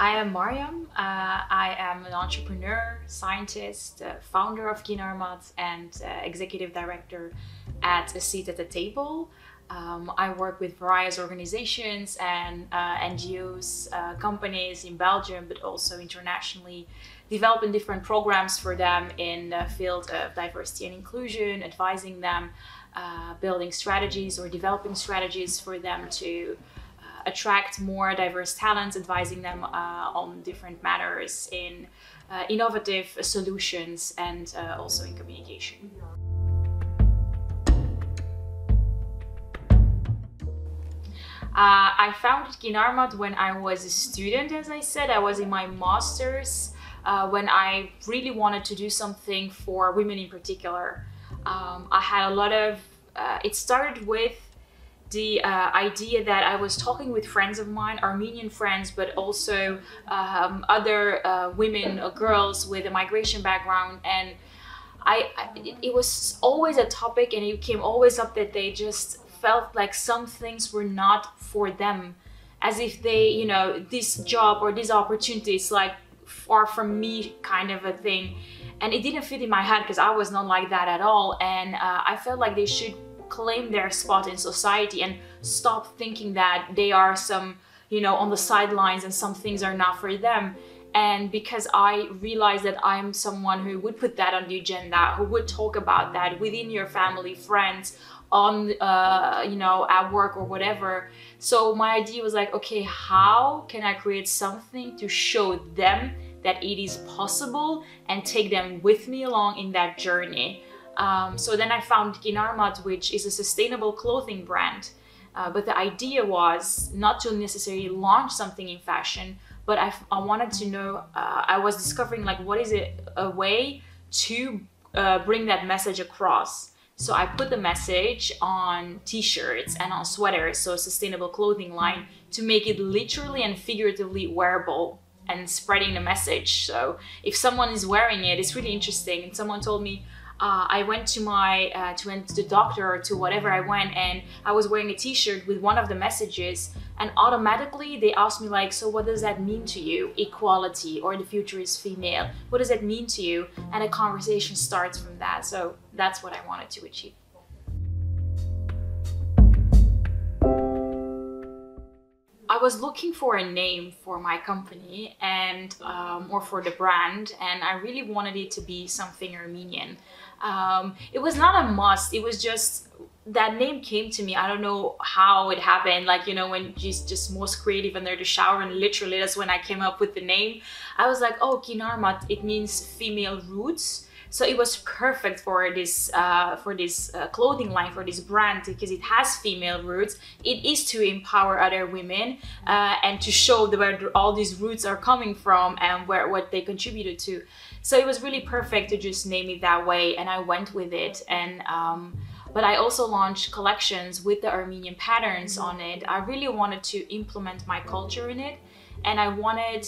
I am Mariam. I am an entrepreneur, scientist, founder of KinArmat, and executive director at A Seat at the Table. I work with various organizations and NGOs, companies in Belgium, but also internationally, developing different programs for them in the field of diversity and inclusion, advising them, building strategies or developing strategies for them to attract more diverse talents, advising them on different matters in innovative solutions and also in communication. I founded KinArmat when I was a student, as I said. I was in my master's when I really wanted to do something for women in particular. I had a lot of, it started with the idea that I was talking with friends of mine, Armenian friends, but also other women or girls with a migration background, and it was always a topic, and it came always up that they just felt like some things were not for them, as if they, you know, this job or this opportunity is like far from me kind of a thing, and it didn't fit in my head because I was not like that at all, and I felt like they should claim their spot in society and stop thinking that they are some, you know, on the sidelines and some things are not for them. And because I realized that I'm someone who would put that on the agenda, who would talk about that within your family, friends, on you know, at work or whatever. So my idea was like, okay, how can I create something to show them that it is possible and take them with me along in that journey? So then I found KinArmat, which is a sustainable clothing brand. But the idea was not to necessarily launch something in fashion, but I wanted to know, I was discovering like, what is a way to bring that message across? So I put the message on t-shirts and on sweaters, so a sustainable clothing line, to make it literally and figuratively wearable and spreading the message. So if someone is wearing it, it's really interesting. And someone told me, I went to the doctor or to whatever I went, and I was wearing a t-shirt with one of the messages, and automatically they asked me like, so what does that mean to you? Equality, or the future is female. What does that mean to you? And a conversation starts from that. So that's what I wanted to achieve. I was looking for a name for my company and or for the brand, and I really wanted it to be something Armenian. It was not a must, it was just that name came to me. I don't know how it happened, like, you know, when you're just most creative under the shower, and literally that's when I came up with the name. I was like, oh, KinArmat, it means female roots. So it was perfect for this clothing line, for this brand, because it has female roots. It is to empower other women and to show where all these roots are coming from and what they contributed to. So it was really perfect to just name it that way, and I went with it. And but I also launched collections with the Armenian patterns on it. I really wanted to implement my culture in it, and I wanted,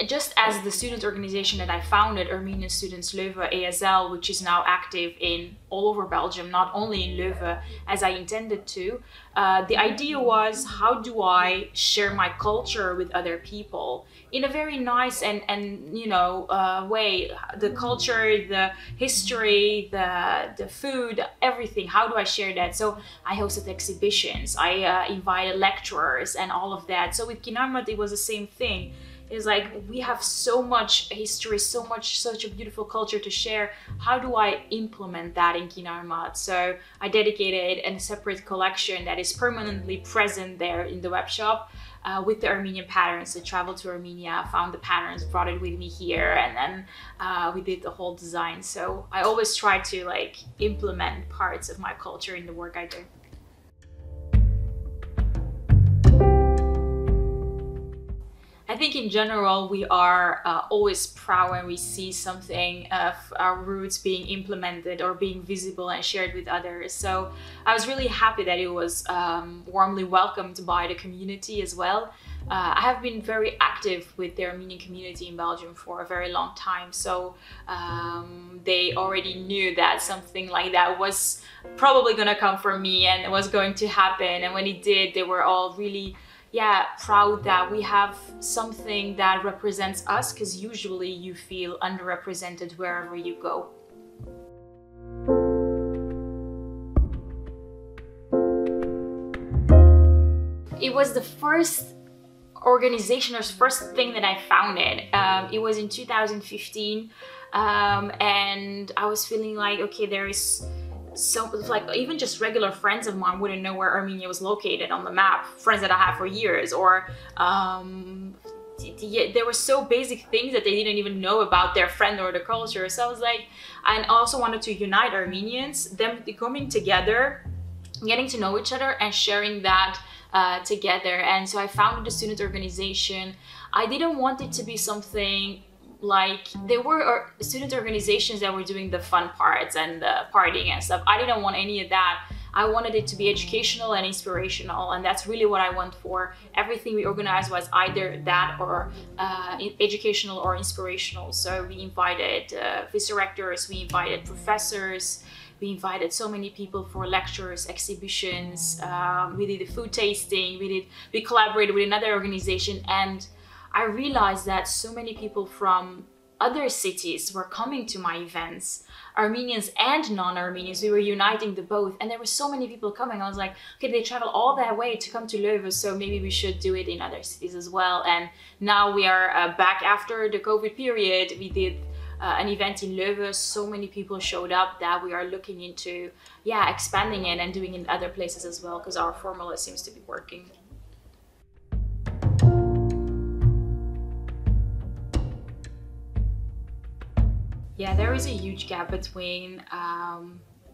just as the student organization that I founded, Armenian Students Leuven ASL, which is now active in all over Belgium, not only in Leuven as I intended to, the idea was, how do I share my culture with other people in a very nice and you know, way? The culture, the history, the food, everything. How do I share that? So I hosted exhibitions, I invited lecturers and all of that. So with KinArmat, it was the same thing. It's like, we have so much history, such a beautiful culture to share. How do I implement that in KinArmat? So I dedicated a separate collection that is permanently present there in the web shop with the Armenian patterns. I traveled to Armenia, found the patterns, brought it with me here, and then we did the whole design. So I always try to like implement parts of my culture in the work I do. I think in general we are always proud when we see something of our roots being implemented or being visible and shared with others. So I was really happy that it was warmly welcomed by the community as well. I have been very active with the Armenian community in Belgium for a very long time, so they already knew that something like that was probably gonna come from me and it was going to happen. And when it did, they were all really proud that we have something that represents us, because usually you feel underrepresented wherever you go. It was the first organization or first thing that I founded. It was in 2015, and I was feeling like, okay, there is so, like, even just regular friends of mine wouldn't know where Armenia was located on the map, friends that I have for years, or there were so basic things that they didn't even know about their friend or the culture. So I was like, and I also wanted to unite Armenians, them coming together, getting to know each other and sharing that together. And so I founded a student organization. I didn't want it to be something like, there were student organizations that were doing the fun parts and the partying and stuff. I didn't want any of that. I wanted it to be educational and inspirational, and that's really what I want for everything we organized, was either that or educational or inspirational. So we invited vice-rectors, we invited professors, we invited so many people for lectures, exhibitions, we did a food tasting, we collaborated with another organization, and I realized that so many people from other cities were coming to my events, Armenians and non-Armenians. We were uniting the both, and there were so many people coming. I was like, okay, they travel all that way to come to Leuven, so maybe we should do it in other cities as well. And now we are back after the COVID period. We did an event in Leuven. So many people showed up that we are looking into expanding it and doing it in other places as well, because our formula seems to be working. Yeah, there is a huge gap between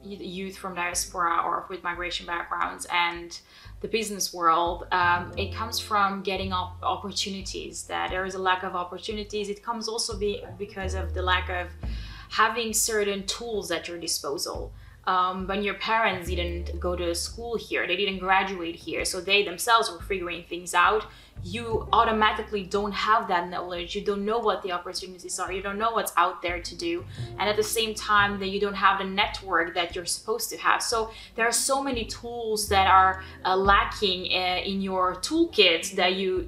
youth from diaspora or with migration backgrounds and the business world. It comes from getting opportunities, that there is a lack of opportunities. It comes also because of the lack of having certain tools at your disposal. When your parents didn't go to school here, they didn't graduate here, so they themselves were figuring things out, you automatically don't have that knowledge. You don't know what the opportunities are. You don't know what's out there to do. And at the same time, that you don't have the network that you're supposed to have. So there are so many tools that are lacking in your toolkit that you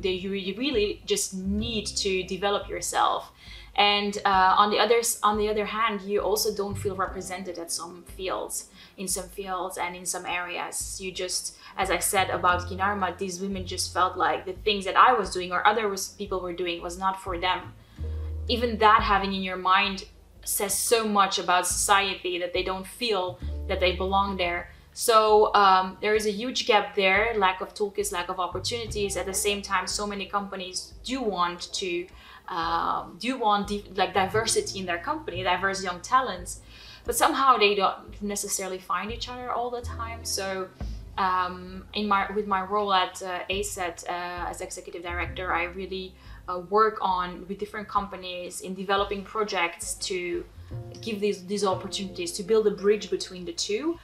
really just need to develop yourself. And on the other hand, you also don't feel represented in some fields and in some areas. You just, as I said about KinArmat, these women just felt like the things that I was doing or other people were doing was not for them. Even that having in your mind says so much about society, that they don't feel that they belong there. So there is a huge gap there, lack of toolkits, lack of opportunities. At the same time, so many companies do want diversity in their company, diverse young talents, but somehow they don't necessarily find each other all the time. So with my role at ASET as executive director, I really work with different companies in developing projects to give these opportunities, to build a bridge between the two,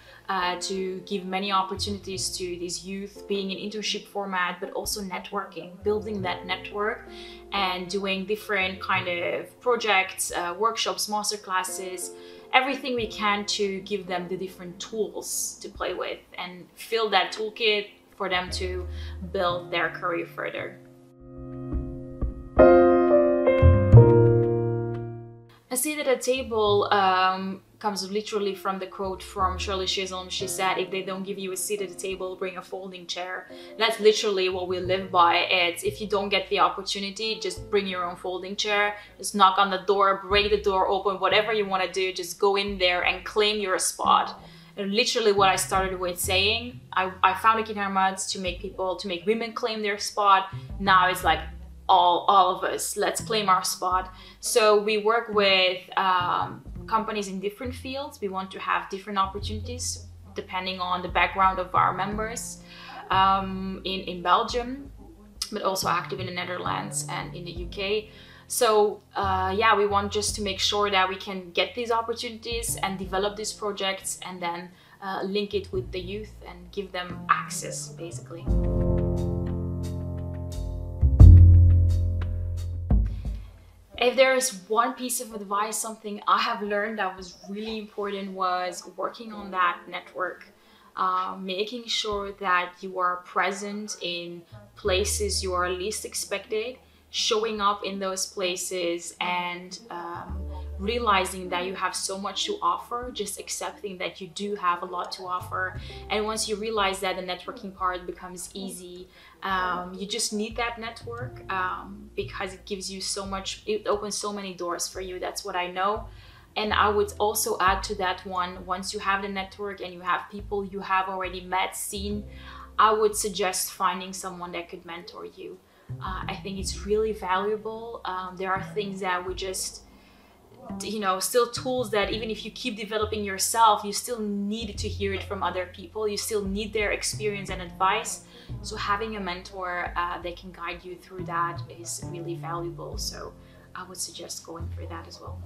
to give many opportunities to these youth, being in internship format, but also networking, building that network and doing different kind of projects, workshops, masterclasses, everything we can to give them the different tools to play with and fill that toolkit for them to build their career further. A seat at a table comes literally from the quote from Shirley Chisholm. She said, if they don't give you a seat at the table, bring a folding chair. That's literally what we live by. It's, if you don't get the opportunity, just bring your own folding chair, just knock on the door, break the door open, whatever you want to do, just go in there and claim your spot. And literally what I started with saying, I founded KinArmat to make women claim their spot. Now it's like, all of us, let's claim our spot. So we work with companies in different fields. We want to have different opportunities depending on the background of our members in Belgium, but also active in the Netherlands and in the UK. So we want just to make sure that we can get these opportunities and develop these projects and then link it with the youth and give them access, basically. If there is one piece of advice, something I have learned that was really important, was working on that network. making sure that you are present in places you are least expected, showing up in those places, and realizing that you have so much to offer, just accepting that you do have a lot to offer. And once you realize that, the networking part becomes easy. You just need that network because it gives you so much, it opens so many doors for you. That's what I know. And I would also add to that one, once you have the network and you have people you have already met, seen, I would suggest finding someone that could mentor you. I think it's really valuable. There are things that we just, still tools that even if you keep developing yourself, you still need to hear it from other people. You still need their experience and advice. So having a mentor that can guide you through that is really valuable. So I would suggest going for that as well.